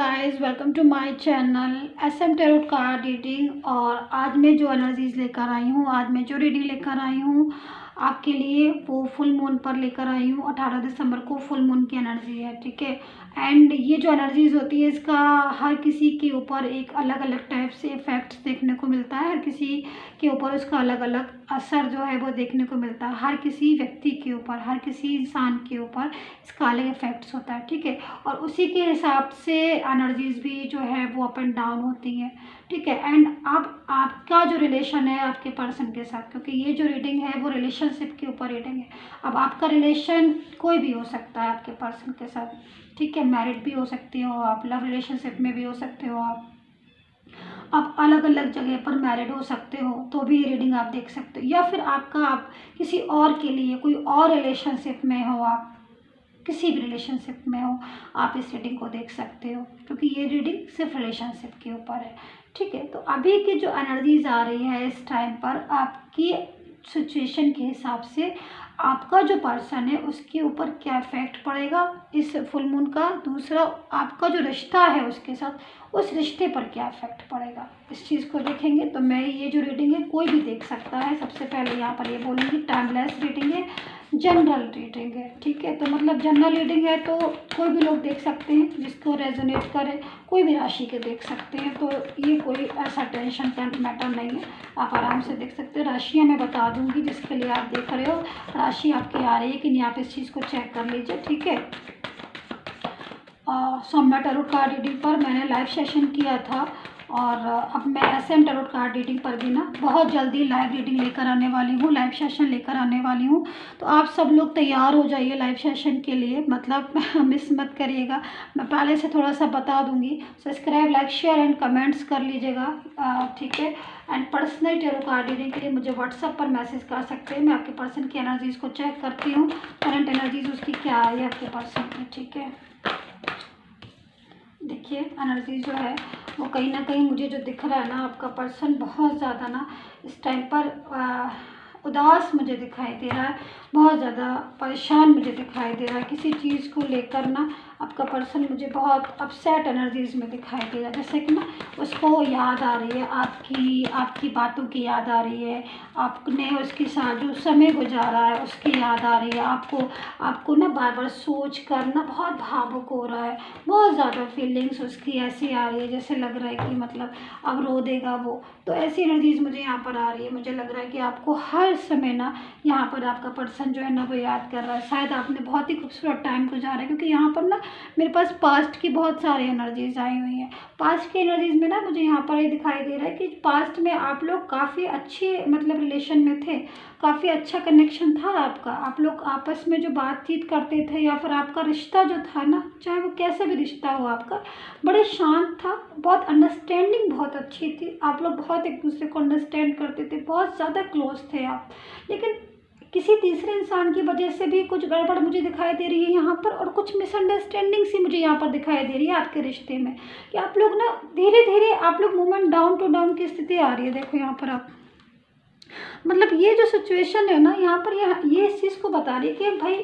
Guys welcome to my channel SM tarot card reading. और आज मैं जो एनर्जीज लेकर आई हूँ, आज मैं जो रीडिंग लेकर आई हूँ आपके लिए, वो फुल मून पर लेकर आई हूँ। 18 दिसंबर को फुल मून की एनर्जी है, ठीक है। एंड ये जो एनर्जीज होती है, इसका हर किसी के ऊपर एक अलग अलग टाइप से इफेक्ट्स देखने को मिलता है। हर किसी के ऊपर उसका अलग अलग असर जो है वो देखने को मिलता है। हर किसी व्यक्ति के ऊपर, हर किसी इंसान के ऊपर इसका अलग इफेक्ट्स होता है, ठीक है। और उसी के हिसाब से एनर्जीज भी जो है वो अप एंड डाउन होती हैं, ठीक है। एंड अब आपका जो रिलेशन है आपके पर्सन के साथ, क्योंकि ये जो रीडिंग है वो रिलेशनशिप के ऊपर रीडिंग है। अब आपका रिलेशन कोई भी हो सकता है आपके पर्सन के साथ, ठीक है। मैरिड भी हो सकती हो आप, लव रिलेशनशिप में भी हो सकते हो आप अलग अलग जगह पर मैरिड हो सकते हो, तो भी रीडिंग आप देख सकते हो। या फिर आप किसी और के लिए कोई और रिलेशनशिप में हो, आप किसी भी रिलेशनशिप में हो, आप इस रीडिंग को देख सकते हो, क्योंकि ये रीडिंग सिर्फ रिलेशनशिप के ऊपर है, ठीक है। तो अभी की जो एनर्जीज आ रही है इस टाइम पर, आपकी सिचुएशन के हिसाब से आपका जो पर्सन है उसके ऊपर क्या इफेक्ट पड़ेगा इस फुल मून का। दूसरा, आपका जो रिश्ता है उसके साथ, उस रिश्ते पर क्या इफेक्ट पड़ेगा, इस चीज़ को देखेंगे। तो मैं ये जो रीडिंग है कोई भी देख सकता है। सबसे पहले यहाँ पर ये बोलूँगी, टाइमलेस रीडिंग है, जनरल रीडिंग है, ठीक है। तो मतलब जनरल रीडिंग है तो कोई भी लोग देख सकते हैं, जिसको रेजोनेट करे, कोई भी राशि के देख सकते हैं। तो ये कोई ऐसा टेंशन का मैटर नहीं है, आप आराम से देख सकते हो। राशियाँ मैं बता दूंगी जिसके लिए आप देख रहे हो, राशि आपकी आ रही है कि नहीं, आप इस चीज़ को चेक कर लीजिए, ठीक है। सौम्या टैरोट कार्ड रीडिंग पर मैंने लाइव सेशन किया था, और अब मैं SM टैरोट कार्ड रीडिंग पर भी ना बहुत जल्दी लाइव रीडिंग लेकर आने वाली हूँ, लाइव सेशन लेकर आने वाली हूँ। तो आप सब लोग तैयार हो जाइए लाइव सेशन के लिए, मतलब मिस मत करिएगा। मैं पहले से थोड़ा सा बता दूंगी। Subscribe, like, share and comments कर लीजिएगा, ठीक है। And personal tarot card reading के लिए मुझे व्हाट्सएप पर मैसेज कर सकते हैं। मैं आपके पर्सन की एनर्जीज को चेक करती हूँ, करंट एनर्जीज उसकी क्या आई है आपके पर्सन की, ठीक है। देखिए एनर्जी जो है वो कहीं ना कहीं मुझे जो दिख रहा है ना, आपका पर्सन बहुत ज़्यादा ना इस टाइम पर उदास मुझे दिखाई दे रहा है, बहुत ज़्यादा परेशान मुझे दिखाई दे रहा है। किसी चीज़ को लेकर ना आपका पर्सन मुझे बहुत अपसेट एनर्जीज में दिखाई दे रहा है। जैसे कि ना उसको याद आ रही है, आपकी बातों की याद आ रही है, आपने उसके साथ जो समय गुजारा है उसकी याद आ रही है। आपको ना बार बार सोच कर ना बहुत भावुक हो रहा है, बहुत ज़्यादा फीलिंग्स उसकी ऐसी आ रही है, जैसे लग रहा है कि मतलब अब रो देगा वो। तो ऐसी एनर्जीज मुझे यहाँ पर आ रही है। मुझे लग रहा है कि आपको हर समय ना यहाँ पर आपका पर्सन जो है ना वो याद कर रहा है। शायद आपने बहुत ही खूबसूरत टाइम गुजारा है, क्योंकि यहाँ पर ना मेरे पास पास्ट की बहुत सारी एनर्जीज आई हुई हैं। पास्ट की एनर्जीज में ना मुझे यहाँ पर ये दिखाई दे रहा है कि पास्ट में आप लोग काफ़ी अच्छे मतलब रिलेशन में थे, काफ़ी अच्छा कनेक्शन था आपका। आप लोग आपस में जो बातचीत करते थे, या फिर आपका रिश्ता जो था ना, चाहे वो कैसे भी रिश्ता हो आपका, बड़े शांत था, बहुत अंडरस्टैंडिंग बहुत अच्छी थी। आप लोग बहुत एक दूसरे को अंडरस्टैंड करते थे, बहुत ज़्यादा क्लोज थे आप। लेकिन किसी तीसरे इंसान की वजह से भी कुछ गड़बड़ मुझे दिखाई दे रही है यहाँ पर, और कुछ मिसअंडरस्टैंडिंग सी मुझे यहाँ पर दिखाई दे रही है आपके रिश्ते में, कि आप लोग ना धीरे धीरे आप लोग मूवमेंट डाउन टू डाउन की स्थिति आ रही है। देखो यहाँ पर आप मतलब ये जो सिचुएशन है ना यहाँ पर, ये इस चीज़ को बता रही है कि भाई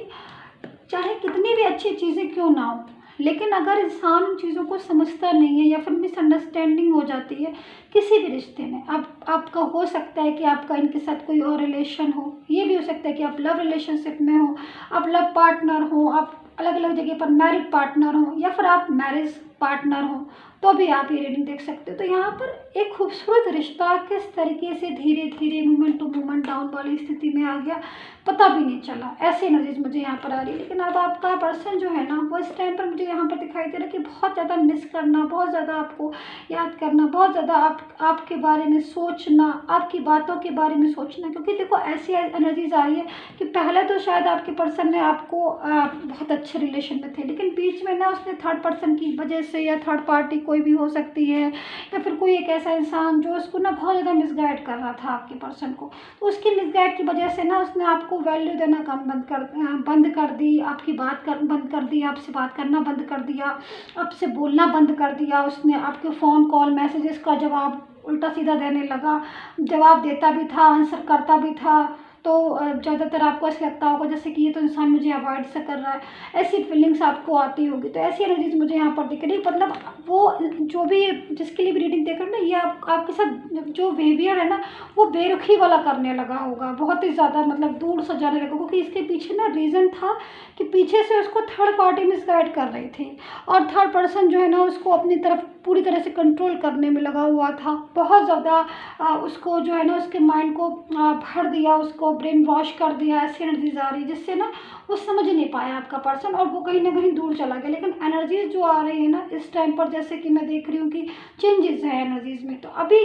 चाहे कितनी भी अच्छी चीज़ें क्यों ना हो, लेकिन अगर इंसान उन चीज़ों को समझता नहीं है, या फिर मिसअंडरस्टैंडिंग हो जाती है किसी भी रिश्ते में। अब आपका हो सकता है कि आपका इनके साथ कोई और रिलेशन हो, ये भी हो सकता है कि आप लव रिलेशनशिप में हो, आप लव पार्टनर हो, आप अलग अलग जगह पर मैरिड पार्टनर हो, या फिर आप मैरिज पार्टनर हो, तो भी आप ये रीडिंग देख सकते हो। तो यहाँ पर एक खूबसूरत रिश्ता किस तरीके से धीरे धीरे मूवमेंट टू मूवमेंट डाउन वाली स्थिति में आ गया, पता भी नहीं चला। ऐसी एनर्जीज मुझे यहाँ पर आ रही है। लेकिन अब आपका पर्सन जो है ना वो इस टाइम पर मुझे यहाँ पर दिखाई दे रहा है कि बहुत ज़्यादा मिस करना, बहुत ज़्यादा आपको याद करना, बहुत ज़्यादा आपके बारे में सोचना, आपकी बातों के बारे में सोचना। क्योंकि देखो ऐसी एनर्जीज आ रही है कि पहले तो शायद आपके पर्सन ने आपको बहुत अच्छे रिलेशन में थे, लेकिन बीच में ना उसने थर्ड पर्सन की वजह से, या थर्ड पार्टी कोई भी हो सकती है, या फिर कोई एक ऐसा इंसान जो उसको ना बहुत ज़्यादा मिसगाइड कर रहा था आपके पर्सन को, तो उसकी मिसगाइड की वजह से ना उसने आपको वैल्यू देना बंद कर दी, आपकी बंद कर दी, आपसे बात करना बंद कर दिया, आपसे बोलना बंद कर दिया। उसने आपके फ़ोन कॉल मैसेजेस का जवाब उल्टा सीधा देने लगा, जवाब देता भी था, आंसर करता भी था, तो ज़्यादातर आपको ऐसा लगता होगा जैसे कि ये तो इंसान मुझे अवॉइड से कर रहा है, ऐसी फीलिंग्स आपको आती होगी। तो ऐसी एनर्जीज मुझे यहाँ पर दिख रही, मतलब वो जो भी जिसके लिए भी रीडिंग देख रहे हैं ना, ये आपके साथ जो बिहेवियर है ना वो बेरुखी वाला करने लगा होगा, बहुत ही ज़्यादा मतलब दूर से जाने लगा, क्योंकि इसके पीछे ना रीज़न था कि पीछे से उसको थर्ड पार्टी मिसगाइड कर रही थी और थर्ड पर्सन जो है ना उसको अपनी तरफ पूरी तरह से कंट्रोल करने में लगा हुआ था। बहुत ज़्यादा उसको जो है ना उसके माइंड को भर दिया, उसको ब्रेन वॉश कर दिया। ऐसी एनर्जीज आ रही जिससे ना वो समझ नहीं पाया आपका पर्सन और वो कहीं ना कहीं दूर चला गया। लेकिन एनर्जीज जो आ रही है ना इस टाइम पर, जैसे कि मैं देख रही हूँ कि चेंजेस है एनर्जीज में, तो अभी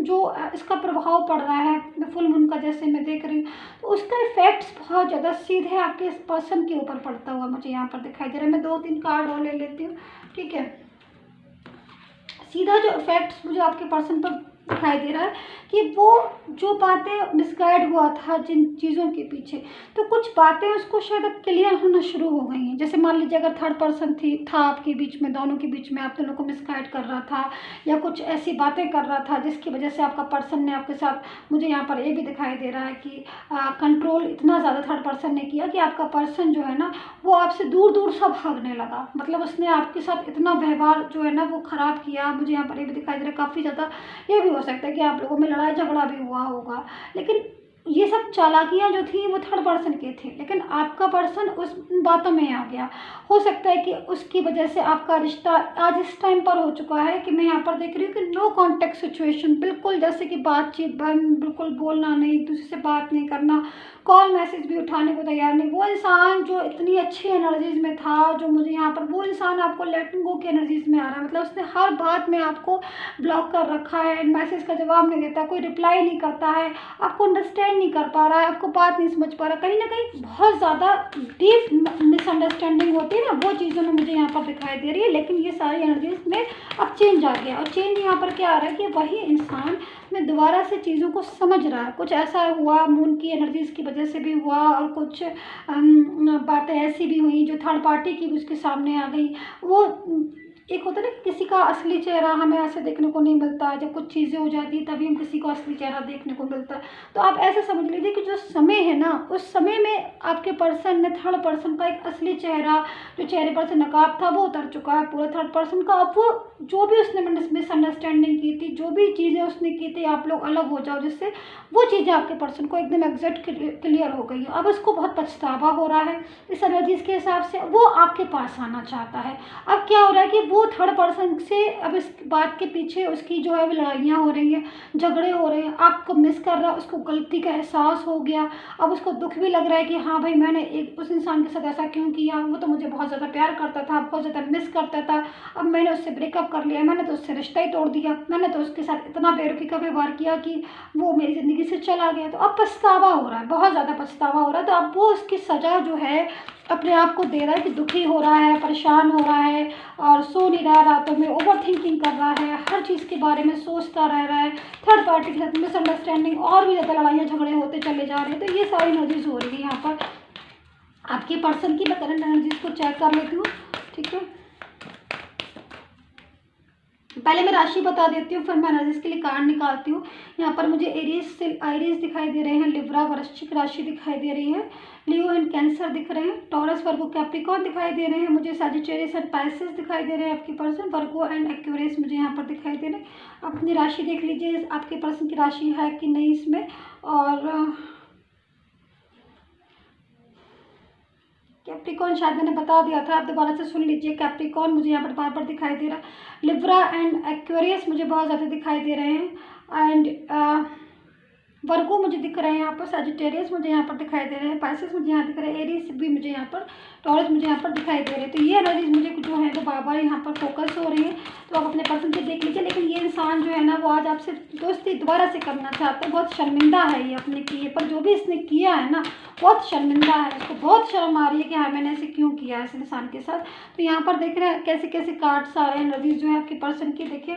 जो इसका प्रभाव पड़ रहा है फुल मून का, जैसे मैं देख रही हूँ, तो उसका इफेक्ट्स बहुत ज़्यादा सीधे आपके पर्सन के ऊपर पड़ता हुआ मुझे यहाँ पर दिखाई दे रहा है। मैं 2-3 कार्ड और ले लेती हूँ, ठीक है। सीधा जो इफेक्ट्स मुझे आपके पर्सन पर दिखाई दे रहा है कि वो जो बातें मिसगाइड हुआ था जिन चीज़ों के पीछे, तो कुछ बातें उसको शायद अब क्लियर होना शुरू हो गई हैं। जैसे मान लीजिए अगर थर्ड पर्सन था आपके बीच में, दोनों के बीच में, आप दोनों को मिसगाइड कर रहा था या कुछ ऐसी बातें कर रहा था जिसकी वजह से आपका पर्सन ने आपके साथ, मुझे यहाँ पर ये भी दिखाई दे रहा है कि कंट्रोल इतना ज़्यादा थर्ड पर्सन ने किया कि आपका पर्सन जो है ना वो आपसे दूर दूर सा भागने लगा। मतलब उसने आपके साथ इतना व्यवहार जो है ना वो ख़राब किया। मुझे यहाँ पर ये भी दिखाई दे रहा है काफ़ी ज़्यादा, ये भी हो सकता है कि आप लोगों में लड़ाई झगड़ा भी हुआ होगा। लेकिन ये सब चालाकियाँ जो थी वो थर्ड पर्सन के थे, लेकिन आपका पर्सन उस बातों में आ गया। हो सकता है कि उसकी वजह से आपका रिश्ता आज इस टाइम पर हो चुका है कि मैं यहाँ पर देख रही हूँ कि नो कॉन्टेक्ट सिचुएशन, बिल्कुल जैसे कि बातचीत बंद, बिल्कुल बोलना नहीं, एक दूसरे से बात नहीं करना, कॉल मैसेज भी उठाने को तैयार नहीं। वो इंसान जो इतनी अच्छी एनर्जीज में था, जो मुझे यहाँ पर, वो इंसान आपको लेटिंग गो की एनर्जीज में आ रहा है। मतलब उसने हर बात में आपको ब्लॉक कर रखा है, मैसेज का जवाब नहीं देता, कोई रिप्लाई नहीं करता है, आपको अंडरस्टैंड नहीं कर पा रहा है, आपको बात नहीं समझ पा रहा। कहीं ना कहीं बहुत ज़्यादा डीप मिसअंडरस्टैंडिंग होती है ना, वो चीज़ों में मुझे यहाँ पर दिखाई दे रही है। लेकिन ये सारी एनर्जीज में अब चेंज आ गया, और चेंज यहाँ पर क्या आ रहा है कि वही इंसान में दोबारा से चीज़ों को समझ रहा है। कुछ ऐसा हुआ मून की एनर्जीज की वजह से भी हुआ, और कुछ बातें ऐसी भी हुई जो थर्ड पार्टी की भी उसके सामने आ गई। वो एक होता है ना किसी का असली चेहरा हमें ऐसे देखने को नहीं मिलता है, जब कुछ चीज़ें हो जाती है तभी हम किसी को असली चेहरा देखने को मिलता है। तो आप ऐसे समझ लीजिए कि जो समय है ना, उस समय में आपके पर्सन ने, थर्ड पर्सन का एक असली चेहरा, जो चेहरे पर से नकाब था वो उतर चुका है पूरा थर्ड पर्सन का। अब वो जो भी उसने मिसअंडरस्टैंडिंग की थी, जो भी चीज़ें उसने की थी, आप लोग अलग हो जाओ जिससे, वो चीज़ें आपके पर्सन को एकदम एग्जैक्ट क्लियर हो गई। अब उसको बहुत पछतावा हो रहा है इस एनर्जीज के हिसाब से, वो आपके पास आना चाहता है। अब क्या हो रहा है कि वो थर्ड पर्सन से अब इस बात के पीछे उसकी जो है वो लड़ाइयाँ हो रही हैं, झगड़े हो रहे हैं, आपको मिस कर रहा है, उसको गलती का एहसास हो गया। अब उसको दुख भी लग रहा है कि हाँ भाई मैंने एक उस इंसान के साथ ऐसा क्यों किया, वो तो मुझे बहुत ज़्यादा प्यार करता था, बहुत ज़्यादा मिस करता था, अब मैंने उससे ब्रेकअप कर लिया, मैंने तो उससे रिश्ता ही तोड़ दिया, मैंने तो उसके साथ इतना बेरुखी का व्यवहार किया कि वो मेरी ज़िंदगी से चला गया। तो अब पछतावा हो रहा है, बहुत ज़्यादा पछतावा हो रहा है। तो अब वो उसकी सज़ा जो है अपने आप को दे रहा है कि दुखी हो रहा है, परेशान हो रहा है, और सो नहीं रहा, रातों में ओवर थिंकिंग कर रहा है, हर चीज़ के बारे में सोचता रह रहा है, थर्ड पार्टी के साथ मिसअंडरस्टैंडिंग, और भी ज़्यादा लड़ाइयाँ झगड़े होते चले जा रहे हैं। तो ये सारी एनर्जीज हो रही है यहाँ पर आपके पर्सन की। मैं करंट एनर्जीज को चेक कर लेती हूँ, ठीक है। पहले मैं राशि बता देती हूँ, फिर मैं एनर्जीज के लिए कार्ड निकालती हूँ। यहाँ पर मुझे आइरिस दिखाई दे रहे हैं, लिब्रा वृश्चिक राशि दिखाई दे रही है, लियो एंड कैंसर दिख रहे हैं, टॉरस वर्गो कैप्रिकॉर्न दिखाई दे रहे हैं, मुझे सजिटेरियस एंड पाइसेस दिखाई दे रहे हैं आपके पर्सन, वर्गो एंड एक्वेरियस मुझे यहाँ पर दिखाई दे रहे हैं। अपनी राशि देख लीजिए आपके पर्सन की राशि है कि नहीं इसमें। और कैप्रिकॉर्न शायद मैंने बता दिया था, आप दोबारा से सुन लीजिए। कैप्रिकॉर्न मुझे यहाँ पर बार बार दिखाई दे रहा है, लिब्रा एंड एक्वेरियस मुझे बहुत ज़्यादा दिखाई दे रहे हैं, एंड वर्गो मुझे दिख रहे हैं यहाँ पर, सजिटेरियस मुझे यहाँ पर दिखाई दे रहे हैं, पाइसेस मुझे यहाँ दिख रहे हैं, एरीज भी मुझे यहाँ पर, टॉरस मुझे यहाँ पर दिखाई दे रहे हैं। तो ये एनर्जीज मुझे जो है वो बार बार यहाँ पर फोकस हो रही है। तो आप अपने पर्सन से देख लीजिए। लेकिन ये इंसान जो है ना वो आज आपसे दोस्ती दोबारा से करना चाहता है, बहुत शर्मिंदा है ये अपने किए पर, जो भी इसने किया है ना बहुत शर्मिंदा है, उसको बहुत शर्म आ रही है कि हाँ मैंने ऐसे क्यों किया इस इंसान के साथ। तो यहाँ पर देख रहे हैं कैसे कैसे कार्ड्स आ रहे हैं एनर्जीज जो है आपके पर्सन की। देखिए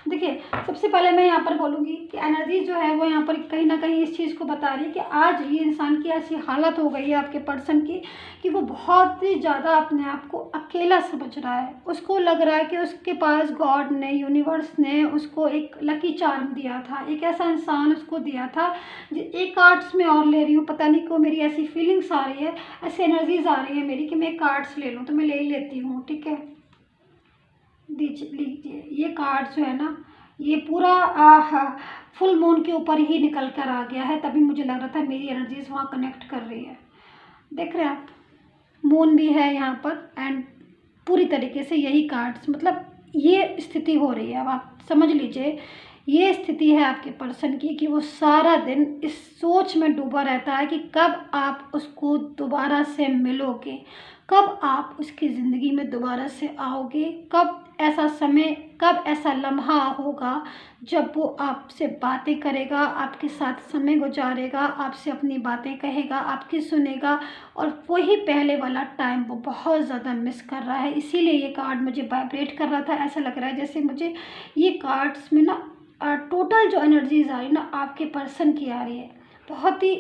देखिए, सबसे पहले मैं यहाँ पर बोलूँगी कि एनर्जी जो है वो यहाँ पर कहीं ना कहीं इस चीज़ को बता रही है कि आज ये इंसान की ऐसी हालत हो गई है आपके पर्सन की कि वो बहुत ही ज़्यादा अपने आप को अकेला समझ रहा है। उसको लग रहा है कि उसके पास गॉड ने, यूनिवर्स ने उसको एक लकी चार्म दिया था, एक ऐसा इंसान उसको दिया था। एक कार्ड्स में और ले रही हूँ, पता नहीं क्यों मेरी ऐसी फीलिंग्स आ रही है, ऐसी एनर्जीज आ रही है मेरी कि मैं कार्ड्स ले लूँ, तो मैं ले ही लेती हूँ। ठीक है, लीजिए ये कार्ड जो है ना, ये पूरा फुल मून के ऊपर ही निकल कर आ गया है, तभी मुझे लग रहा था मेरी एनर्जीज वहाँ कनेक्ट कर रही है। देख रहे हैं आप, मून भी है यहाँ पर एंड पूरी तरीके से यही कार्ड्स, मतलब ये स्थिति हो रही है। अब आप समझ लीजिए, ये स्थिति है आपके पर्सन की कि वो सारा दिन इस सोच में डूबा रहता है कि कब आप उसको दोबारा से मिलोगे, कब आप उसकी ज़िंदगी में दोबारा से आओगे, कब ऐसा समय, कब ऐसा लम्हा होगा जब वो आपसे बातें करेगा, आपके साथ समय गुजारेगा, आपसे अपनी बातें कहेगा, आपकी सुनेगा। और वही पहले वाला टाइम वो बहुत ज़्यादा मिस कर रहा है। इसीलिए ये कार्ड मुझे वाइब्रेट कर रहा था। ऐसा लग रहा है जैसे मुझे ये कार्ड्स में ना टोटल जो एनर्जीज आ रही है ना आपके पर्सन की आ रही है। बहुत ही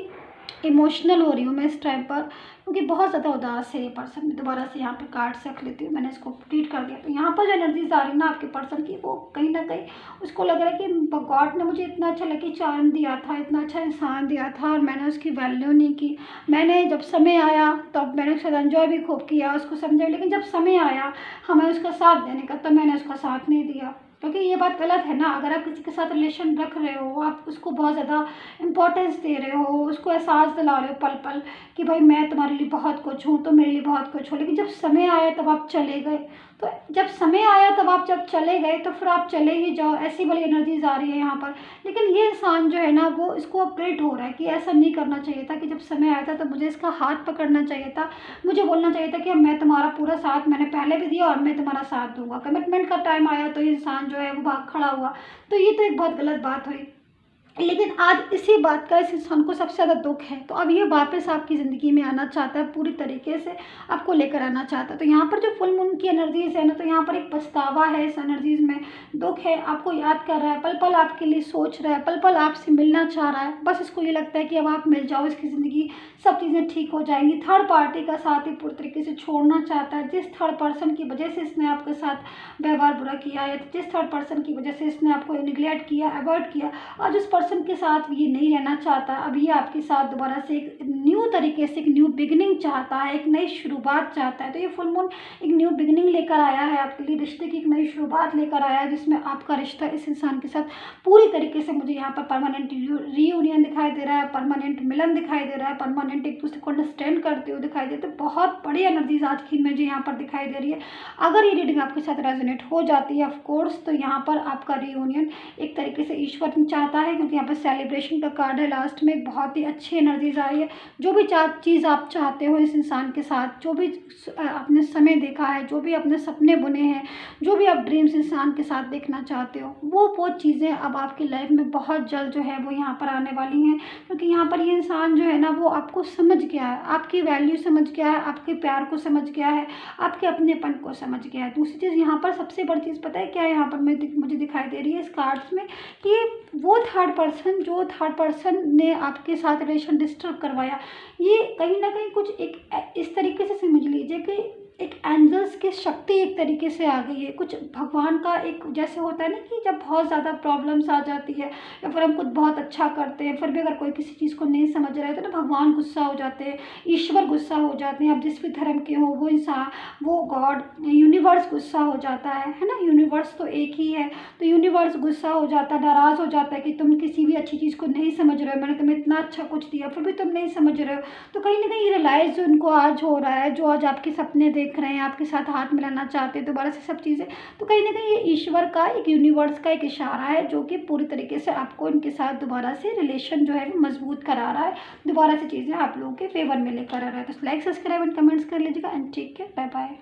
इमोशनल हो रही हूँ मैं इस टाइम पर, क्योंकि बहुत ज़्यादा उदास है ये पर्सन। मैं दोबारा से यहाँ पे कार्ड्स रख लेती हूँ, मैंने इसको रीड कर दिया। तो यहाँ पर जो एनर्जीज आ रही है ना आपके पर्सन की, वो कहीं ना कहीं उसको लग रहा है कि गॉड ने मुझे इतना अच्छा लकी चार्म दिया था, इतना अच्छा इंसान दिया था और मैंने उसकी वैल्यू नहीं की। मैंने जब समय आया तब मैंने उसके साथ एंजॉय भी खूब किया, उसको समझा, लेकिन जब समय आया हमें उसका साथ देने का तब मैंने उसका साथ नहीं दिया। क्योंकि ये बात गलत है ना, अगर आप किसी के साथ रिलेशन रख रहे हो, आप उसको बहुत ज़्यादा इम्पोर्टेंस दे रहे हो, उसको एहसास दिला रहे हो पल पल कि भाई मैं तुम्हारे लिए बहुत कुछ हूँ, तो मेरे लिए बहुत कुछ हो, लेकिन जब समय आया तब आप चले गए। तो जब समय आया तब आप जब चले गए तो फिर आप चले ही जाओ, ऐसी वाली एनर्जीज आ रही है यहाँ पर। लेकिन ये इंसान जो है ना वो इसको अपग्रेड हो रहा है कि ऐसा नहीं करना चाहिए था, कि जब समय आया था तो मुझे इसका हाथ पकड़ना चाहिए था, मुझे बोलना चाहिए था कि मैं तुम्हारा पूरा साथ मैंने पहले भी दिया और मैं तुम्हारा साथ दूंगा। कमिटमेंट का टाइम आया तो ये इंसान जो है वो भाग खड़ा हुआ, तो ये तो एक बहुत गलत बात हुई। लेकिन आज इसी बात का इस इंसान को सबसे ज़्यादा दुख है, तो अब ये वापस आपकी ज़िंदगी में आना चाहता है, पूरी तरीके से आपको लेकर आना चाहता है। तो यहाँ पर जो फुल मून की एनर्जीज है ना, तो यहाँ पर एक पछतावा है इस एनर्जीज में, दुख है, आपको याद कर रहा है, पल पल आपके लिए सोच रहा है, पल पल आपसे मिलना चाह रहा है। बस इसको ये लगता है कि अब आप मिल जाओ, इसकी ज़िंदगी सब चीज़ें ठीक हो जाएंगी। थर्ड पार्टी का साथ ही पूरी तरीके से छोड़ना चाहता है। जिस थर्ड पर्सन की वजह से इसने आपके साथ व्यवहार बुरा किया है, जिस थर्ड पर्सन की वजह से इसने आपको निगलेक्ट किया, अवॉइड किया, और जिस पर्सन के साथ ये नहीं रहना चाहता, अब ये आपके साथ दोबारा से एक न्यू तरीके से एक न्यू बिगिनिंग चाहता है, एक नई शुरुआत चाहता है। तो ये फुल मून एक न्यू बिगिनिंग लेकर आया है आपके लिए, रिश्ते की एक नई शुरुआत लेकर आया है, जिसमें आपका रिश्ता इस इंसान के साथ पूरी तरीके से, मुझे यहाँ पर परमानेंट रीयूनियन दिखाई दे रहा है, परमानेंट मिलन दिखाई दे रहा है, परमानेंट एक दूसरे को अंडरस्टैंड करते हुए दिखाई देते। बहुत बड़ी एनर्जीज आज की मुझे यहाँ पर दिखाई दे रही है। अगर ये रीडिंग आपके साथ रेजोनेट हो जाती है ऑफ कोर्स, तो यहाँ पर आपका रीयूनियन एक तरीके से ईश्वर चाहता है, क्योंकि यहाँ पर सेलिब्रेशन का कार्ड है लास्ट में। बहुत ही अच्छी एनर्जीज आ रही है। जो भी चीज़ आप चाहते हो इस इंसान के साथ, जो भी आपने समय देखा है, जो भी अपने सपने बुने हैं, जो भी आप ड्रीम्स इंसान के साथ देखना चाहते हो, वो चीज़ें अब आपकी लाइफ में बहुत जल्द जो है वो यहाँ पर आने वाली हैं। क्योंकि यहाँ पर ये इंसान जो है ना वो आपको समझ गया है, आपकी वैल्यू समझ गया है, आपके प्यार को समझ गया है, आपके अपनेपन को समझ गया है। दूसरी चीज़ यहाँ पर सबसे बड़ी चीज़ पता है क्या है, यहाँ पर मुझे दिखाई दे रही है इस कार्ड्स में, कि वो थर्ड पर्सन ने आपके साथ रिलेशन डिस्टर्ब करवाया। ये कहीं ना कहीं कुछ एक इस तरीके से समझ लीजिए कि एक एंजल्स की शक्ति एक तरीके से आ गई है, कुछ भगवान का एक जैसे होता है ना कि जब बहुत ज़्यादा प्रॉब्लम्स आ जाती है या फिर हम कुछ बहुत अच्छा करते हैं, फिर भी अगर कोई किसी चीज़ को नहीं समझ रहा है तो ना भगवान गुस्सा हो जाते हैं, ईश्वर गुस्सा हो जाते हैं। अब जिस भी धर्म के हो वो इंसान, वो गॉड, यूनिवर्स गुस्सा हो जाता है ना, यूनिवर्स तो एक ही है। तो यूनिवर्स गुस्सा हो जाता है, नाराज़ हो जाता है कि तुम किसी भी अच्छी चीज़ को नहीं समझ रहे हो, मैंने तुम्हें इतना अच्छा कुछ दिया फिर भी तुम नहीं समझ रहे हो। तो कहीं ना कहीं रियलाइज़ जो उनको आज हो रहा है, जो आज आपके सपने देख रहे हैं, आपके साथ हाथ मिलाना चाहते हैं दोबारा से सब चीज़ें, तो कहीं ना कहीं ये ईश्वर का, एक यूनिवर्स का एक इशारा है, जो कि पूरी तरीके से आपको इनके साथ दोबारा से रिलेशन जो है वो मजबूत करा रहा है, दोबारा से चीज़ें आप लोगों के फेवर में लेकर आ रहा है। तो लाइक, सब्सक्राइब एंड कमेंट्स कर लीजिएगा and take care, bye bye.